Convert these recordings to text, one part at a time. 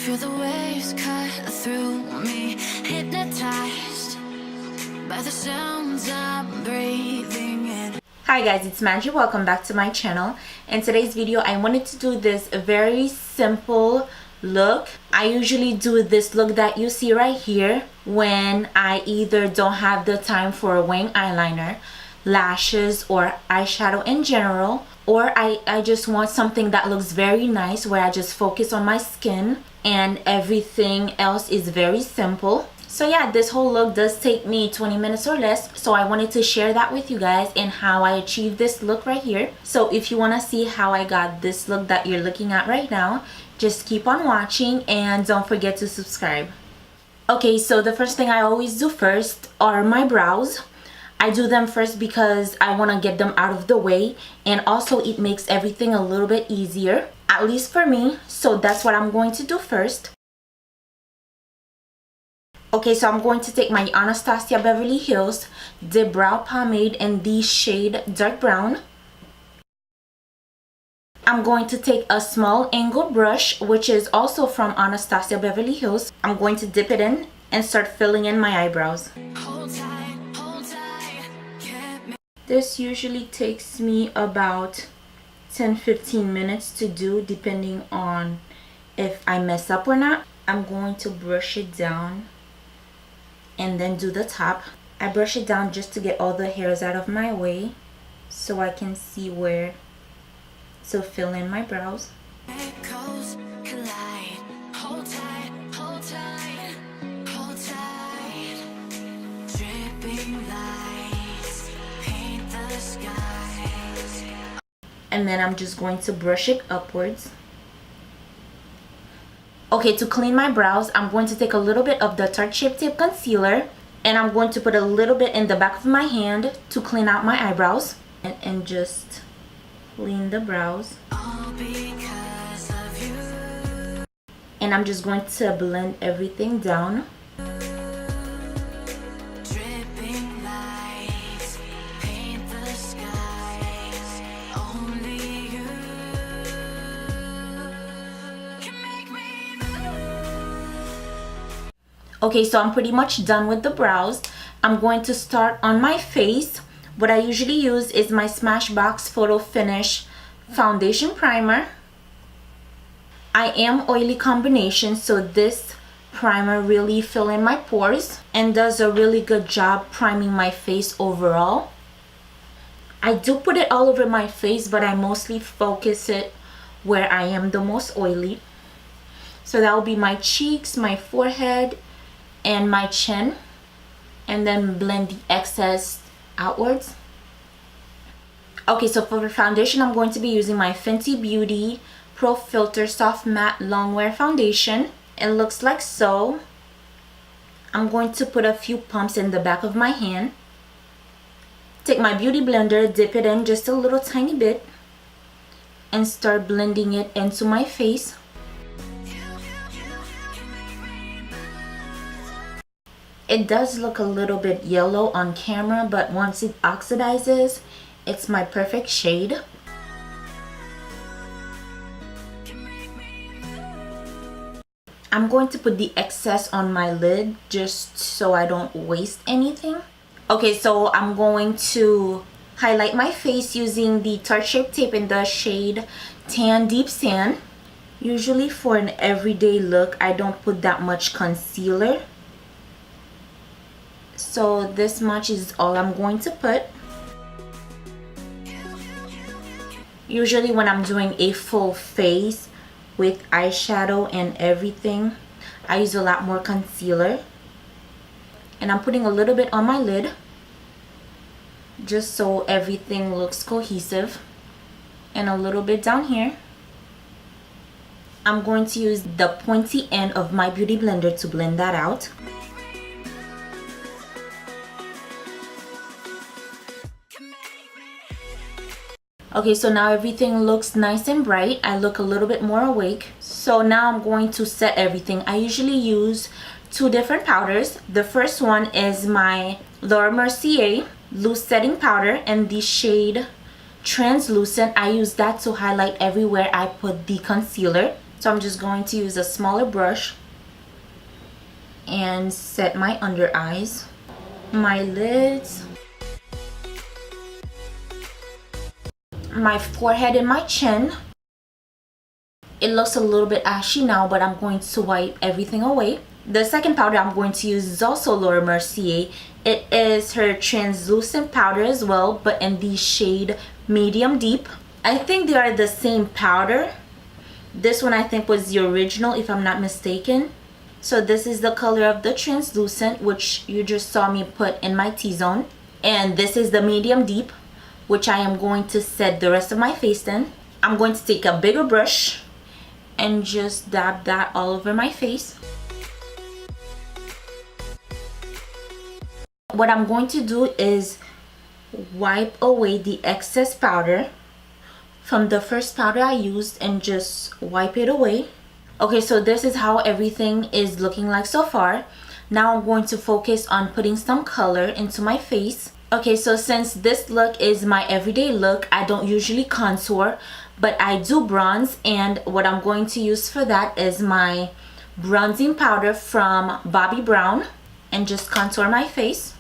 Feel the waves cut through me, hypnotized by the sounds I'm breathing in. Hi guys, it's Manji. Welcome back to my channel. In today's video, I wanted to do this very simple look. I usually do this look that you see right here when I either don't have the time for a wing eyeliner, lashes, or eyeshadow in general, or I just want something that looks very nice where I just focus on my skin and everything else is very simple. So yeah, this whole look does take me 20 minutes or less, so I wanted to share that with you guys and how I achieved this look right here. So if you want to see how I got this look that you're looking at right now, just keep on watching and don't forget to subscribe. Okay, so the first thing I always do first are my brows. I do them first because I want to get them out of the way, and also it makes everything a little bit easier, at least for me. So that's what I'm going to do first. Okay, so I'm going to take my Anastasia Beverly Hills Dip Brow Pomade in the shade Dark Brown. I'm going to take a small angled brush, which is also from Anastasia Beverly Hills. I'm going to dip it in and start filling in my eyebrows. This usually takes me about 10-15 minutes to do, depending on if I mess up or not. I'm going to brush it down and then do the top. I brush it down just to get all the hairs out of my way so I can see where to fill in my brows. Echoes collide. Hold tight, hold tight, hold tight. Dripping lights paint the skies. And then I'm just going to brush it upwards. Okay, to clean my brows, I'm going to take a little bit of the Tarte Shape Tape Concealer and I'm going to put a little bit in the back of my hand to clean out my eyebrows and just clean the brows. All because of you. And I'm just going to blend everything down. Dripping lights paint the skies. Only you can make me move. Okay, so I'm pretty much done with the brows. I'm going to start on my face. What I usually use is my Smashbox Photo Finish Foundation Primer. I am oily combination, so this primer really fills in my pores and does a really good job priming my face overall. I do put it all over my face, but I mostly focus it where I am the most oily. So that will be my cheeks, my forehead, and my chin, and then blend the excess outwards. Okay, so for foundation, I'm going to be using my Fenty Beauty Pro Filter Soft Matte Longwear Foundation. It looks like so. I'm going to put a few pumps in the back of my hand. Take my beauty blender, dip it in just a little tiny bit, and start blending it into my face. It does look a little bit yellow on camera, but once it oxidizes, it's my perfect shade. I'm going to put the excess on my lid just so I don't waste anything. Okay, so I'm going to highlight my face using the Tarte Shape Tape in the shade Tan Deep Sand. Usually for an everyday look, I don't put that much concealer. So this much is all I'm going to put. Usually when I'm doing a full face with eyeshadow and everything, I use a lot more concealer. And I'm putting a little bit on my lid just so everything looks cohesive. And a little bit down here. I'm going to use the pointy end of my beauty blender to blend that out. Okay, so now everything looks nice and bright. I look a little bit more awake. So now I'm going to set everything. I usually use two different powders. The first one is my Laura Mercier loose setting powder in the shade Translucent. I use that to highlight everywhere I put the concealer. So I'm just going to use a smaller brush and set my under eyes, my lids, my forehead and my chin. It looks a little bit ashy now, but I'm going to wipe everything away. The second powder I'm going to use is also Laura Mercier. It is her translucent powder as well, but in the shade medium deep. I think they are the same powder. This one I think was the original, if I'm not mistaken. So this is the color of the translucent, which you just saw me put in my T-zone. And this is the medium deep, which I am going to set the rest of my face in. I'm going to take a bigger brush and just dab that all over my face. What I'm going to do is wipe away the excess powder from the first powder I used and just wipe it away. Okay, so this is how everything is looking like so far. Now I'm going to focus on putting some color into my face. Okay, so since this look is my everyday look, I don't usually contour, but I do bronze, and what I'm going to use for that is my bronzing powder from Bobbi Brown, and just contour my face.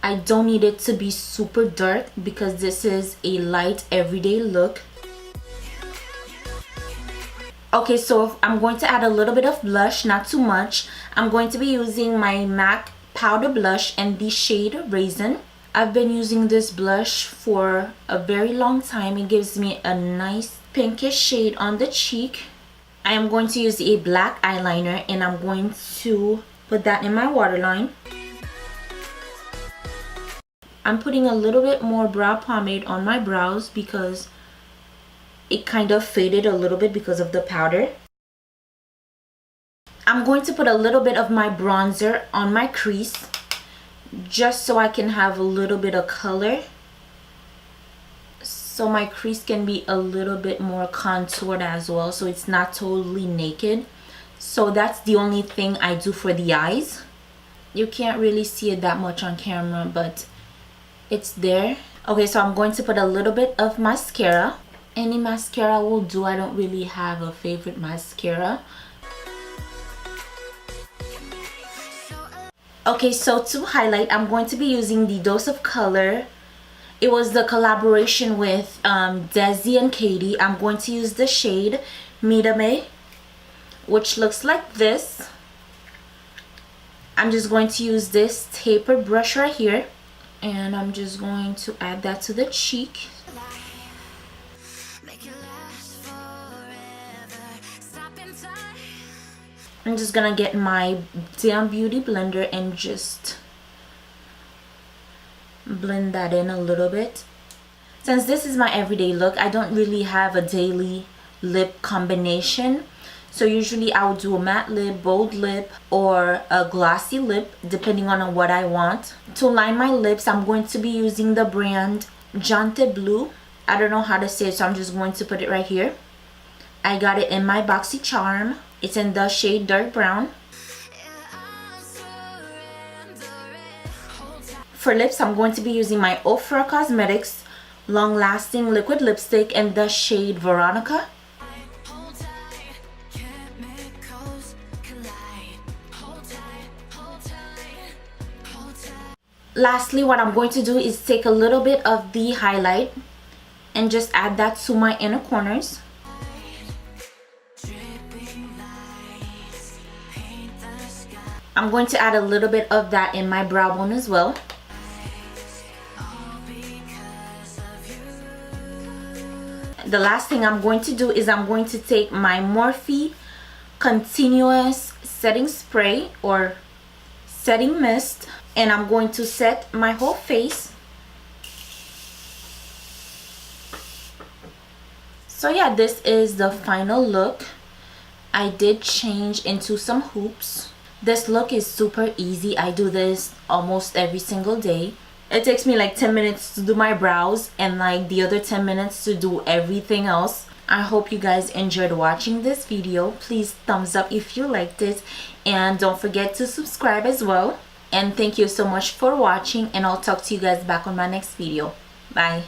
I don't need it to be super dark because this is a light everyday look. Okay, so I'm going to add a little bit of blush, not too much. I'm going to be using my MAC powder blush in the shade Raisin. I've been using this blush for a very long time. It gives me a nice pinkish shade on the cheek. I am going to use a black eyeliner and I'm going to put that in my waterline. I'm putting a little bit more brow pomade on my brows because it kind of faded a little bit because of the powder. I'm going to put a little bit of my bronzer on my crease just so I can have a little bit of color, so my crease can be a little bit more contoured as well, so it's not totally naked. So that's the only thing I do for the eyes. You can't really see it that much on camera, but it's there. Okay, so I'm going to put a little bit of mascara. Any mascara will do. I don't really have a favorite mascara. Okay, so to highlight, I'm going to be using the Dose of Color. It was the collaboration with Desi and Katie. I'm going to use the shade Midame, which looks like this. I'm just going to use this tapered brush right here, and I'm just going to add that to the cheek. I'm just gonna get my Damn Beauty blender and just blend that in a little bit. Since this is my everyday look, I don't really have a daily lip combination. So usually I would do a matte lip, bold lip, or a glossy lip, depending on what I want. To line my lips, I'm going to be using the brand Jante Blue. I don't know how to say it, so I'm just going to put it right here. I got it in my BoxyCharm. It's in the shade Dark Brown. For lips, I'm going to be using my Ofra Cosmetics Long Lasting Liquid Lipstick in the shade Veronica. Lastly, what I'm going to do is take a little bit of the highlight and just add that to my inner corners. I'm going to add a little bit of that in my brow bone as well. The last thing I'm going to do is I'm going to take my Morphe Continuous Setting Spray or Setting Mist, and I'm going to set my whole face. So yeah, this is the final look. I did change into some hoops. This look is super easy. I do this almost every single day. It takes me like 10 minutes to do my brows and like the other 10 minutes to do everything else. I hope you guys enjoyed watching this video. Please thumbs up if you liked it, and don't forget to subscribe as well. And thank you so much for watching, and I'll talk to you guys back on my next video. Bye.